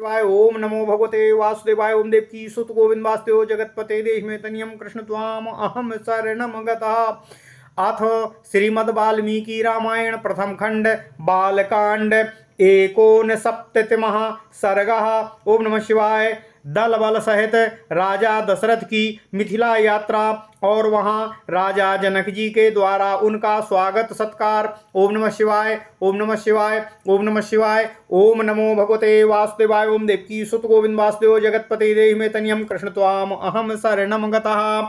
शिवाय। ओम नमो भगवते वासुदेवाय। ओम देवकी सुत गोविंद वासुदेव जगतपते देहि में तनियम कृष्ण त्वाम अहम शरणम गतः। अथ श्रीमद् वाल्मीकि रामायण प्रथम खंड बालकांड एकोनसप्ततिमः सर्गः। ओम नमः शिवाय। दल बल सहित राजा दशरथ की मिथिला यात्रा और वहां राजा जनक जी के द्वारा उनका स्वागत सत्कार। ओम नमः शिवाय। ओम नमः शिवाय। ओम नमः शिवाय। ओम नमो भगवते वासुदेवाय। ओम देवकी सुत गोविंद वासुदेव जगतपते देहि में तनियम कृष्ण त्वाम अहम शरणम गतः।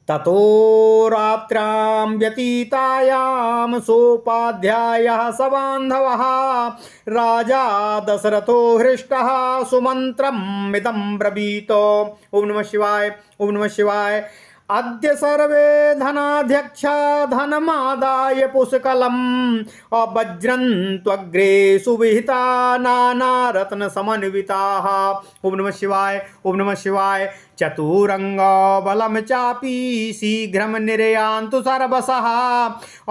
ततो रात्रां व्यतीतायां सोपाध्यायः स बान्धवः राजा दशरथो हृष्टः सुमन्त्रमिदं ब्रवीत। ओम नमः शिवाय। ओम नमः शिवाय। अद्य सर्वे धनाध्यक्षा धनमादाय पुष्कलम् वज्रन्त्वग्रे सुविहिता नानारत्न समन्विताः। ओम नमः शिवाय। ओम नमः शिवाय। चतुरंग बलम चापि शीघ्रम निर्यान्तु सर्वशः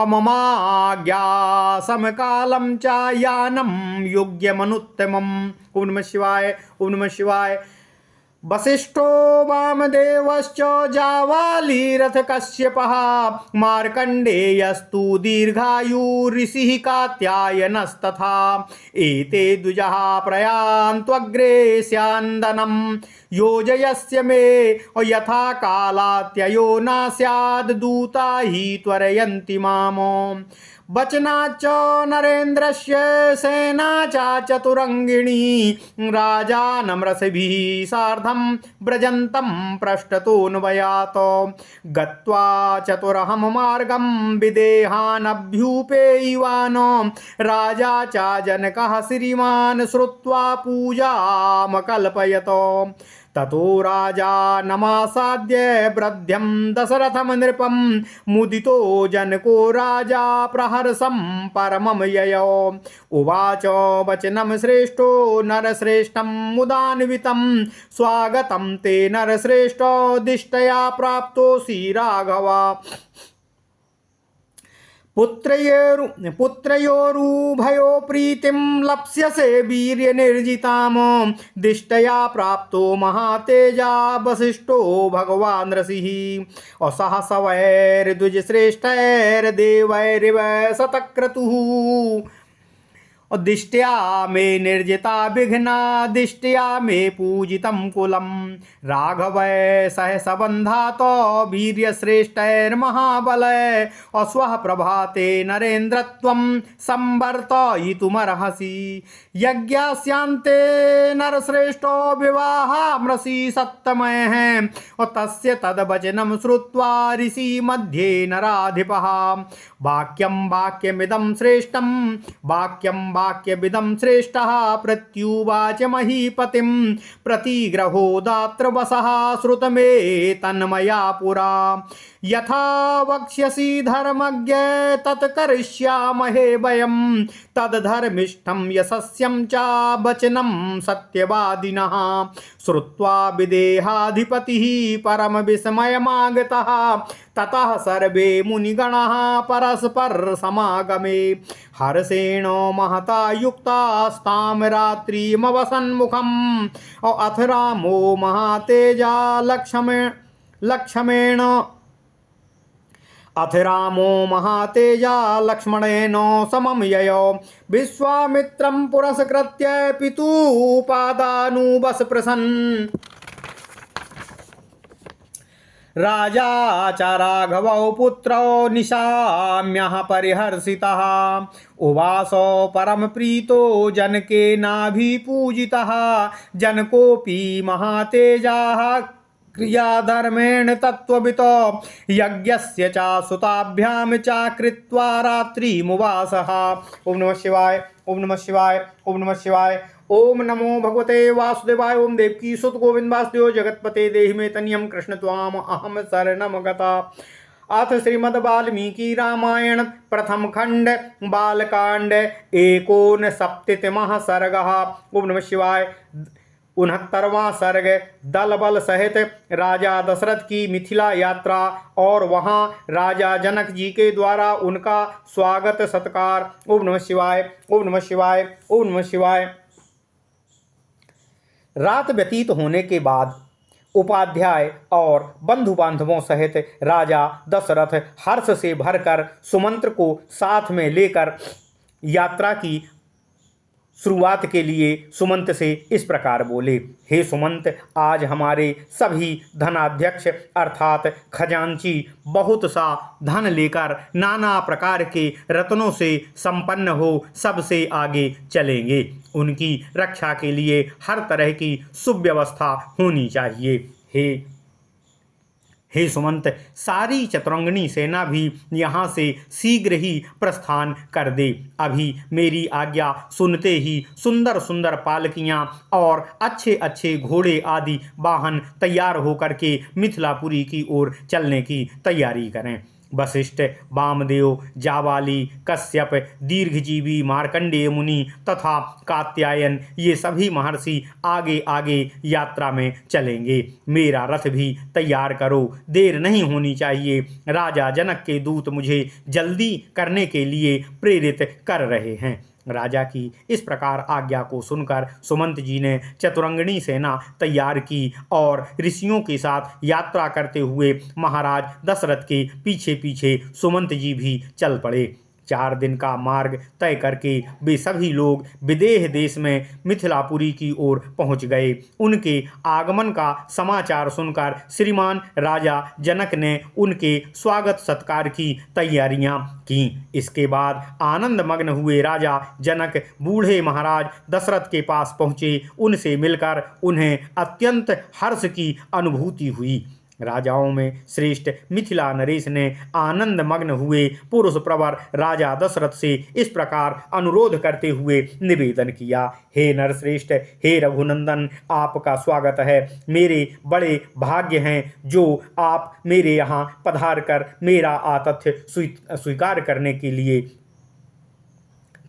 ममाज्ञा समकालं च यानं योग्यमनुत्तमम्। ओम नमः शिवाय। ओम नमः शिवाय। वसिष्ठो वामदेवश्च जावालीरथ कश्यपः मार्कण्डेयस्तु दीर्घायुर्ऋषिः कात्यायनस्तथा एते द्विजः प्रयान्त्वग्रे स्यान्दनं योजयस्य मे यथा कालात्ययो न स्याद् दूता हि त्वरयन्ति माम्। वचनाच्च नरेन्द्रस्य सेना च चतुरंगिणी राजा नम्रसभिः सार्धं व्रजन्तं पृष्ठतोऽन्वयात् गत्वा चतुरहं मार्गं विदेहानभ्युपेयिवान् राजा च जनकः श्रीमान् श्रुत्वा पूजामकल्पयत्। ततो राजा नमासाद्य वृद्ध्यं दशरथं नृपं मुदितो जनको राजा प्रहर्षं परमं ययौ उवाच वचनं श्रेष्ठो नरश्रेष्ठं मुदान्वितं स्वागतं ते नरश्रेष्ठो दिष्टया प्राप्तोऽसि राघव। पुत्रयोरुभयो प्रीतिं लप्स्यसे वीर्यनिर्जिताम् दिष्टया प्राप्तो महातेजा वसिष्ठो भगवान् ऋषिः असहस वैर्द्विजश्रेष्ठैर्देवैरिव शतक्रतुः दिष्ट्या मे निर्जिता विघ्ना दिष्ट्या मे पूजितं कुलं राघवै सहसबन्धात वीर्यश्रेष्ठैर्महाबलै अश्वः प्रभाते नरेन्द्रत्वं संवर्तयितुमर्हसि यज्ञस्यान्ते नरश्रेष्ठो विवाहामृषि सत्तमयः तस्य तद्वचनं श्रुत्वा ऋषि मध्ये नराधिपः वाक्यं वाक्यमिदं श्रेष्ठं वाक्यमिदं श्रेष्ठः प्रत्युवाच महीपतिं प्रतिग्रहो दात्र वसः श्रुतमे तन्मया पुरा यथा वक्ष्यसि धर्मज्ञ तत् करिष्यामहे वयं तद्धर्मिष्ठं यशस्यं च वचनं सत्यवादिनः श्रुत्वा विदेहाधिपतिः परम विस्मयमागतः ततः सर्वे मुनिगणाः परस्पर समागमे हर्षेण महता युक्तास्तां रात्रिमवसन्मुखम् अथ रामो महातेजा लक्ष्मणेन अथ रामो महातेजा लक्ष्मणेन समं ययौ विश्वामित्रं पुरस्कृत्य पितुपादानुबस्पृशन् राजा च राघवौ पुत्रौ निशाम्यः परिहर्षितः उवास परमप्रीतो जनकेनाभिपूजितः जनकोऽपि महातेजाः क्रियाधर्मेण तत्त्ववितो यज्ञस्य च सुताभ्यां च कृत्वा रात्रिमुवासः। ओम नमः शिवाय। ओम नमः शिवाय। ओम नमः शिवाय। ओम नमो भगवते वासुदेवाय। ओम देवकी सुत गोविंद वासुदेव जगतपते देहि में तनियम कृष्ण त्वाम अहम शरणम गतः। अथ श्रीमद् वाल्मीकि रामायण प्रथम खंड बालकांड एकोनसप्ततिमः सर्गः। ओम नमः शिवाय। 69वां सर्ग दल बल सहित राजा दशरथ की मिथिला यात्रा और वहां राजा जनक जी के द्वारा उनका स्वागत सत्कार। ओम नमः शिवाय। ओम नमः शिवाय। ओम नमः शिवाय। रात व्यतीत होने के बाद उपाध्याय और बंधु बांधवों सहित राजा दशरथ हर्ष से भरकर सुमंत्र को साथ में लेकर यात्रा की शुरुआत के लिए सुमंत से इस प्रकार बोले। हे सुमंत, आज हमारे सभी धनाध्यक्ष अर्थात खजांची बहुत सा धन लेकर नाना प्रकार के रत्नों से संपन्न हो सबसे आगे चलेंगे। उनकी रक्षा के लिए हर तरह की सुव्यवस्था होनी चाहिए। हे सुमंत, सारी चतुरंगनी सेना भी यहाँ से शीघ्र ही प्रस्थान कर दे। अभी मेरी आज्ञा सुनते ही सुंदर सुंदर पालकियाँ और अच्छे अच्छे घोड़े आदि वाहन तैयार होकर के मिथिलापुरी की ओर चलने की तैयारी करें। वशिष्ठ, वामदेव, जाबाली, कश्यप, दीर्घजीवी, मार्कंडेय मुनि तथा कात्यायन ये सभी महर्षि आगे आगे यात्रा में चलेंगे। मेरा रथ भी तैयार करो, देर नहीं होनी चाहिए। राजा जनक के दूत मुझे जल्दी करने के लिए प्रेरित कर रहे हैं। राजा की इस प्रकार आज्ञा को सुनकर सुमंत जी ने चतुरंगनी सेना तैयार की और ऋषियों के साथ यात्रा करते हुए महाराज दशरथ के पीछे पीछे सुमंत जी भी चल पड़े। 4 दिन का मार्ग तय करके वे सभी लोग विदेह देश में मिथिलापुरी की ओर पहुंच गए। उनके आगमन का समाचार सुनकर श्रीमान राजा जनक ने उनके स्वागत सत्कार की तैयारियां की। इसके बाद आनंद मग्न हुए राजा जनक बूढ़े महाराज दशरथ के पास पहुँचे। उनसे मिलकर उन्हें अत्यंत हर्ष की अनुभूति हुई। राजाओं में श्रेष्ठ मिथिला नरेश ने आनंद मग्न हुए पुरुष प्रवर राजा दशरथ से इस प्रकार अनुरोध करते हुए निवेदन किया। हे नरश्रेष्ठ, हे रघुनंदन, आपका स्वागत है। मेरे बड़े भाग्य हैं जो आप मेरे यहाँ पधार कर मेरा आतिथ्य स्वीकार करने के लिए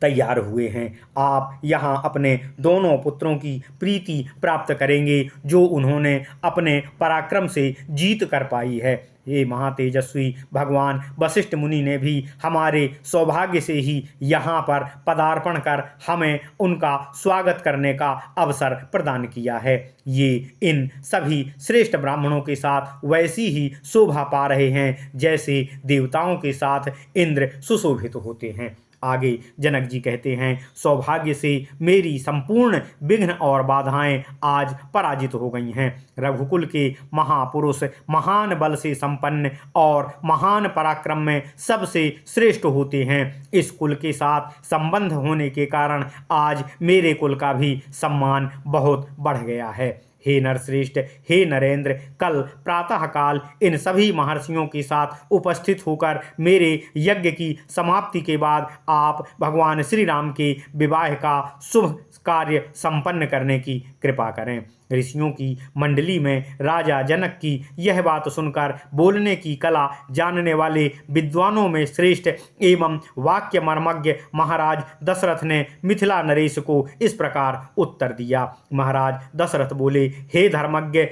तैयार हुए हैं। आप यहाँ अपने दोनों पुत्रों की प्रीति प्राप्त करेंगे जो उन्होंने अपने पराक्रम से जीत कर पाई है। ये महातेजस्वी भगवान वशिष्ठ मुनि ने भी हमारे सौभाग्य से ही यहाँ पर पदार्पण कर हमें उनका स्वागत करने का अवसर प्रदान किया है। ये इन सभी श्रेष्ठ ब्राह्मणों के साथ वैसी ही शोभा पा रहे हैं जैसे देवताओं के साथ इंद्र सुशोभित होते हैं। आगे जनक जी कहते हैं, सौभाग्य से मेरी संपूर्ण विघ्न और बाधाएं आज पराजित हो गई हैं। रघुकुल के महापुरुष महान बल से संपन्न और महान पराक्रम में सबसे श्रेष्ठ होते हैं। इस कुल के साथ संबंध होने के कारण आज मेरे कुल का भी सम्मान बहुत बढ़ गया है। हे नरश्रेष्ठ, हे नरेंद्र, कल प्रातःकाल इन सभी महर्षियों के साथ उपस्थित होकर मेरे यज्ञ की समाप्ति के बाद आप भगवान श्री राम के विवाह का शुभ कार्य संपन्न करने की कृपा करें। ऋषियों की मंडली में राजा जनक की यह बात सुनकर बोलने की कला जानने वाले विद्वानों में श्रेष्ठ एवं वाक्य मर्मज्ञ महाराज दशरथ ने मिथिला नरेश को इस प्रकार उत्तर दिया। महाराज दशरथ बोले, हे धर्मज्ञ,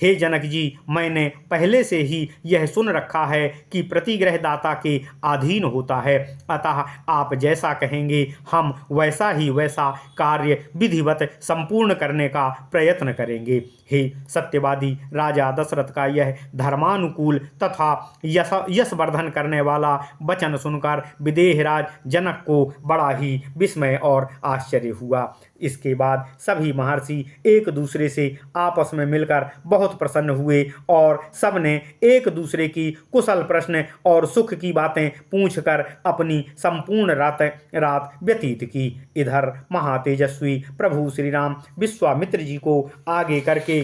हे जनक जी, मैंने पहले से ही यह सुन रखा है कि प्रतिग्रह दाता के अधीन होता है, अतः आप जैसा कहेंगे हम वैसा कार्य विधिवत संपूर्ण करने का प्रयत्न करेंगे। हे सत्यवादी राजा दशरथ का यह धर्मानुकूल तथा यशवर्धन करने वाला वचन सुनकर विदेहराज जनक को बड़ा ही विस्मय और आश्चर्य हुआ। इसके बाद सभी महर्षि एक दूसरे से आपस में मिलकर बहुत प्रसन्न हुए और सबने एक दूसरे की कुशल प्रश्न और सुख की बातें पूछकर अपनी संपूर्ण रात व्यतीत की। इधर महातेजस्वी प्रभु श्री राम विश्वामित्र जी को आगे करके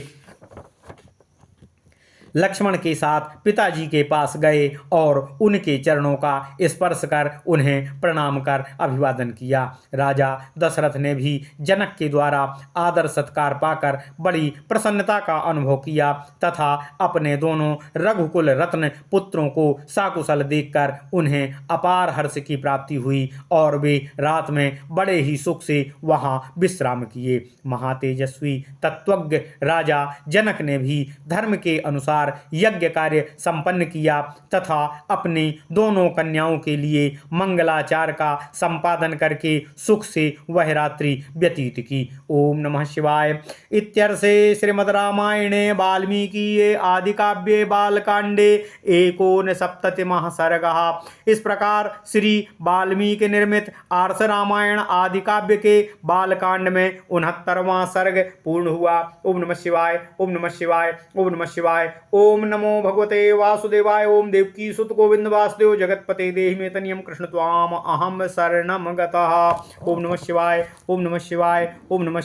लक्ष्मण के साथ पिताजी के पास गए और उनके चरणों का स्पर्श कर उन्हें प्रणाम कर अभिवादन किया। राजा दशरथ ने भी जनक के द्वारा आदर सत्कार पाकर बड़ी प्रसन्नता का अनुभव किया तथा अपने दोनों रघुकुल रत्न पुत्रों को साकुशल देखकर उन्हें अपार हर्ष की प्राप्ति हुई और वे रात में बड़े ही सुख से वहां विश्राम किए। महातेजस्वी तत्वज्ञ राजा जनक ने भी धर्म के अनुसार प्रकार यज्ञ कार्य संपन्न किया तथा अपने दोनों कन्याओं के लिए मंगलाचार का संपादन करके सुख से वह रात्रि व्यतीत की। ओम नमः शिवाय। इत्यर्थे श्रीमद् रामायणे वाल्मीकि आदि काव्ये बालकांडे 69 सर्गः। इस प्रकार श्री वाल्मीकि निर्मित आर्ष रामायण आदि काव्य के बालकांड में 69वां सर्ग पूर्ण हुआ। ओम नमः शिवाय। ओम नमः शिवाय। ओम नमः शिवाय। ओम नमो भगवते वासुदेवाय। ओम देवकी सुत गोविंद वासुदेव जगतपते देहि मे तनियम कृष्ण त्वाम अहम शरणम गतः। ओम नमः शिवाय। ओम नमः शिवाय। ओम नमः